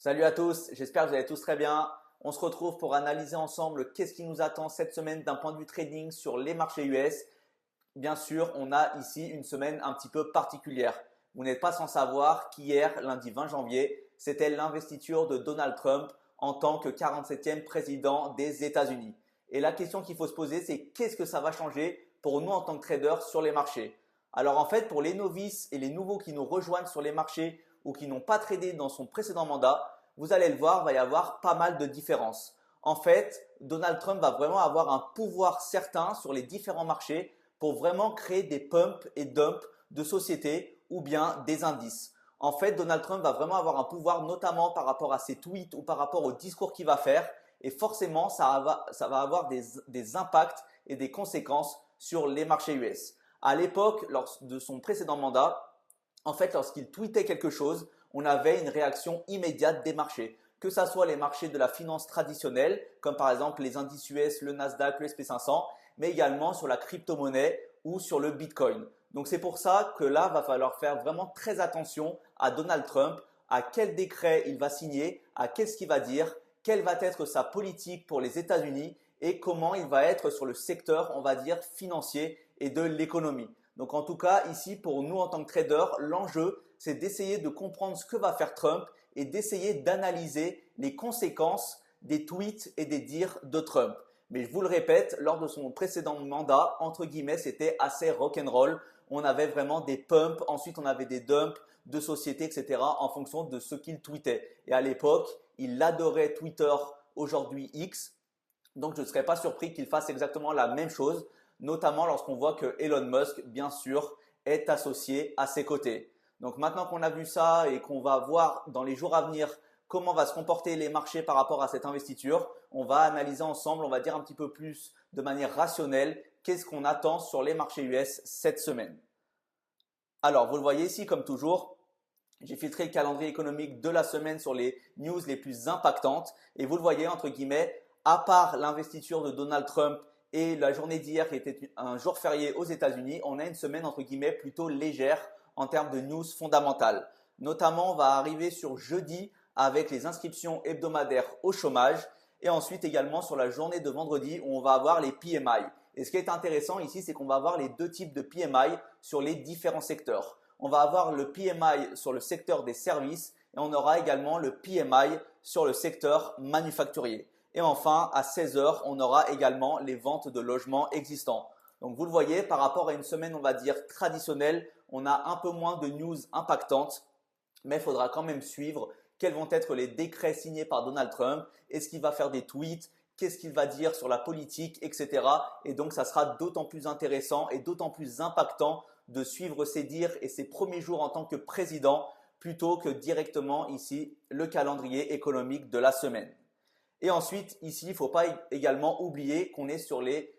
Salut à tous, j'espère que vous allez tous très bien. On se retrouve pour analyser ensemble qu'est-ce qui nous attend cette semaine d'un point de vue trading sur les marchés US. Bien sûr, on a ici une semaine un petit peu particulière. Vous n'êtes pas sans savoir qu'hier, lundi 20 janvier, c'était l'investiture de Donald Trump en tant que 47e président des États-Unis. Et la question qu'il faut se poser, c'est qu'est-ce que ça va changer pour nous en tant que traders sur les marchés? Alors en fait, pour les novices et les nouveaux qui nous rejoignent sur les marchés ou qui n'ont pas tradé dans son précédent mandat, vous allez le voir, il va y avoir pas mal de différences. En fait, Donald Trump va vraiment avoir un pouvoir certain sur les différents marchés pour vraiment créer des pumps et dumps de sociétés ou bien des indices. En fait, Donald Trump va vraiment avoir un pouvoir notamment par rapport à ses tweets ou par rapport au discours qu'il va faire et forcément ça va avoir des impacts et des conséquences sur les marchés US. À l'époque, lors de son précédent mandat, en fait, lorsqu'il tweetait quelque chose, on avait une réaction immédiate des marchés. Que ce soit les marchés de la finance traditionnelle, comme par exemple les indices US, le Nasdaq, le SP500, mais également sur la crypto-monnaie ou sur le Bitcoin. Donc c'est pour ça que là, va falloir faire vraiment très attention à Donald Trump, à quel décret il va signer, à qu'est-ce qu'il va dire, quelle va être sa politique pour les États-Unis et comment il va être sur le secteur, on va dire, financier et de l'économie. Donc en tout cas, ici, pour nous en tant que traders, l'enjeu, c'est d'essayer de comprendre ce que va faire Trump et d'essayer d'analyser les conséquences des tweets et des dires de Trump. Mais je vous le répète, lors de son précédent mandat, entre guillemets, c'était assez rock'n'roll. On avait vraiment des pumps, ensuite on avait des dumps de sociétés, etc. en fonction de ce qu'il tweetait. Et à l'époque, il adorait Twitter, aujourd'hui X. Donc je ne serais pas surpris qu'il fasse exactement la même chose, notamment lorsqu'on voit que Elon Musk, bien sûr, est associé à ses côtés. Donc maintenant qu'on a vu ça et qu'on va voir dans les jours à venir comment va se comporter les marchés par rapport à cette investiture, on va analyser ensemble, on va dire un petit peu plus de manière rationnelle, qu'est-ce qu'on attend sur les marchés US cette semaine. Alors, vous le voyez ici, comme toujours, j'ai filtré le calendrier économique de la semaine sur les news les plus impactantes. Et vous le voyez, entre guillemets, à part l'investiture de Donald Trump et la journée d'hier qui était un jour férié aux États-Unis, on a une semaine, entre guillemets, plutôt légère en termes de news fondamentales. Notamment, on va arriver sur jeudi avec les inscriptions hebdomadaires au chômage et ensuite également sur la journée de vendredi où on va avoir les PMI. Et ce qui est intéressant ici, c'est qu'on va avoir les deux types de PMI sur les différents secteurs. On va avoir le PMI sur le secteur des services et on aura également le PMI sur le secteur manufacturier. Et enfin, à 16 heures, on aura également les ventes de logements existants. Donc vous le voyez, par rapport à une semaine, on va dire traditionnelle, on a un peu moins de news impactantes, mais il faudra quand même suivre quels vont être les décrets signés par Donald Trump, est-ce qu'il va faire des tweets, qu'est-ce qu'il va dire sur la politique, etc. Et donc, ça sera d'autant plus intéressant et d'autant plus impactant de suivre ses dires et ses premiers jours en tant que président plutôt que directement ici le calendrier économique de la semaine. Et ensuite, ici, il ne faut pas également oublier qu'on est sur les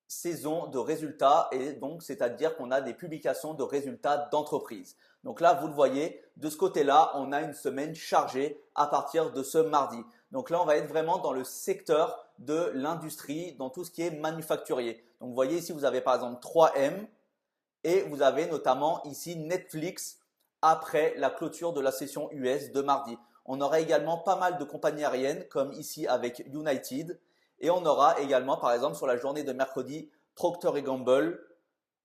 saisons de résultats et donc c'est-à-dire qu'on a des publications de résultats d'entreprise. Donc là, vous le voyez, de ce côté-là, on a une semaine chargée à partir de ce mardi. Donc là, on va être vraiment dans le secteur de l'industrie, dans tout ce qui est manufacturier. Donc vous voyez ici, vous avez par exemple 3M et vous avez notamment ici Netflix après la clôture de la session US de mardi. On aura également pas mal de compagnies aériennes comme ici avec United. Et on aura également, par exemple, sur la journée de mercredi, Procter Gamble,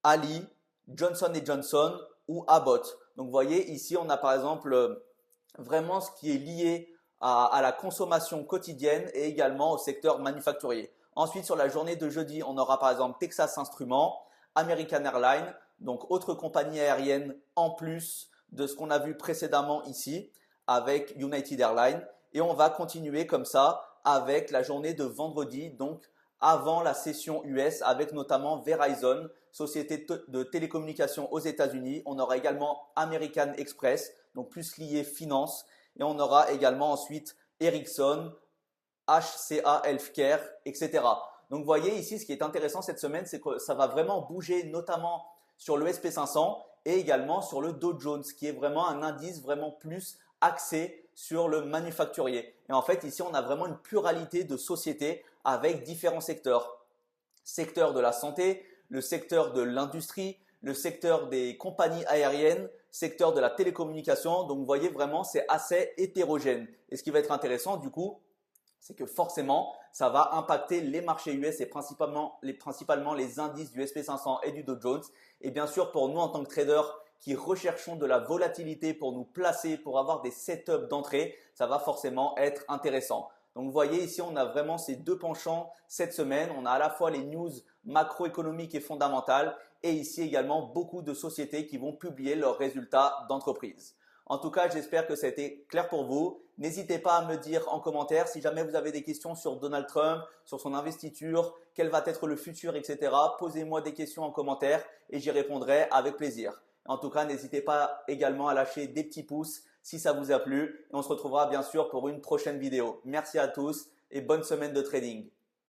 Ali, Johnson Johnson ou Abbott. Donc, vous voyez, ici, on a par exemple vraiment ce qui est lié à la consommation quotidienne et également au secteur manufacturier. Ensuite, sur la journée de jeudi, on aura par exemple Texas Instruments, American Airlines, donc autre compagnie aérienne en plus de ce qu'on a vu précédemment ici avec United Airlines. Et on va continuer comme ça avec la journée de vendredi, donc avant la session US, avec notamment Verizon, société de télécommunications aux États-Unis. On aura également American Express, donc plus lié finance. Et on aura également ensuite Ericsson, HCA Healthcare, etc. Donc vous voyez ici, ce qui est intéressant cette semaine, c'est que ça va vraiment bouger notamment sur le SP500 et également sur le Dow Jones, qui est vraiment un indice vraiment plus axé sur le manufacturier. Et en fait, ici, on a vraiment une pluralité de sociétés avec différents secteurs. Secteur de la santé, le secteur de l'industrie, le secteur des compagnies aériennes, secteur de la télécommunication. Donc vous voyez vraiment c'est assez hétérogène. Et ce qui va être intéressant du coup, c'est que forcément ça va impacter les marchés US et principalement les indices du SP 500 et du Dow Jones. Et bien sûr pour nous en tant que traders qui recherchons de la volatilité pour nous placer, pour avoir des setups d'entrée, ça va forcément être intéressant. Donc vous voyez ici, on a vraiment ces deux penchants cette semaine. On a à la fois les news macroéconomiques et fondamentales et ici également beaucoup de sociétés qui vont publier leurs résultats d'entreprise. En tout cas, j'espère que ça a été clair pour vous. N'hésitez pas à me dire en commentaire si jamais vous avez des questions sur Donald Trump, sur son investiture, quel va être le futur, etc. Posez-moi des questions en commentaire et j'y répondrai avec plaisir. En tout cas, n'hésitez pas également à lâcher des petits pouces si ça vous a plu. Et on se retrouvera bien sûr pour une prochaine vidéo. Merci à tous et bonne semaine de trading.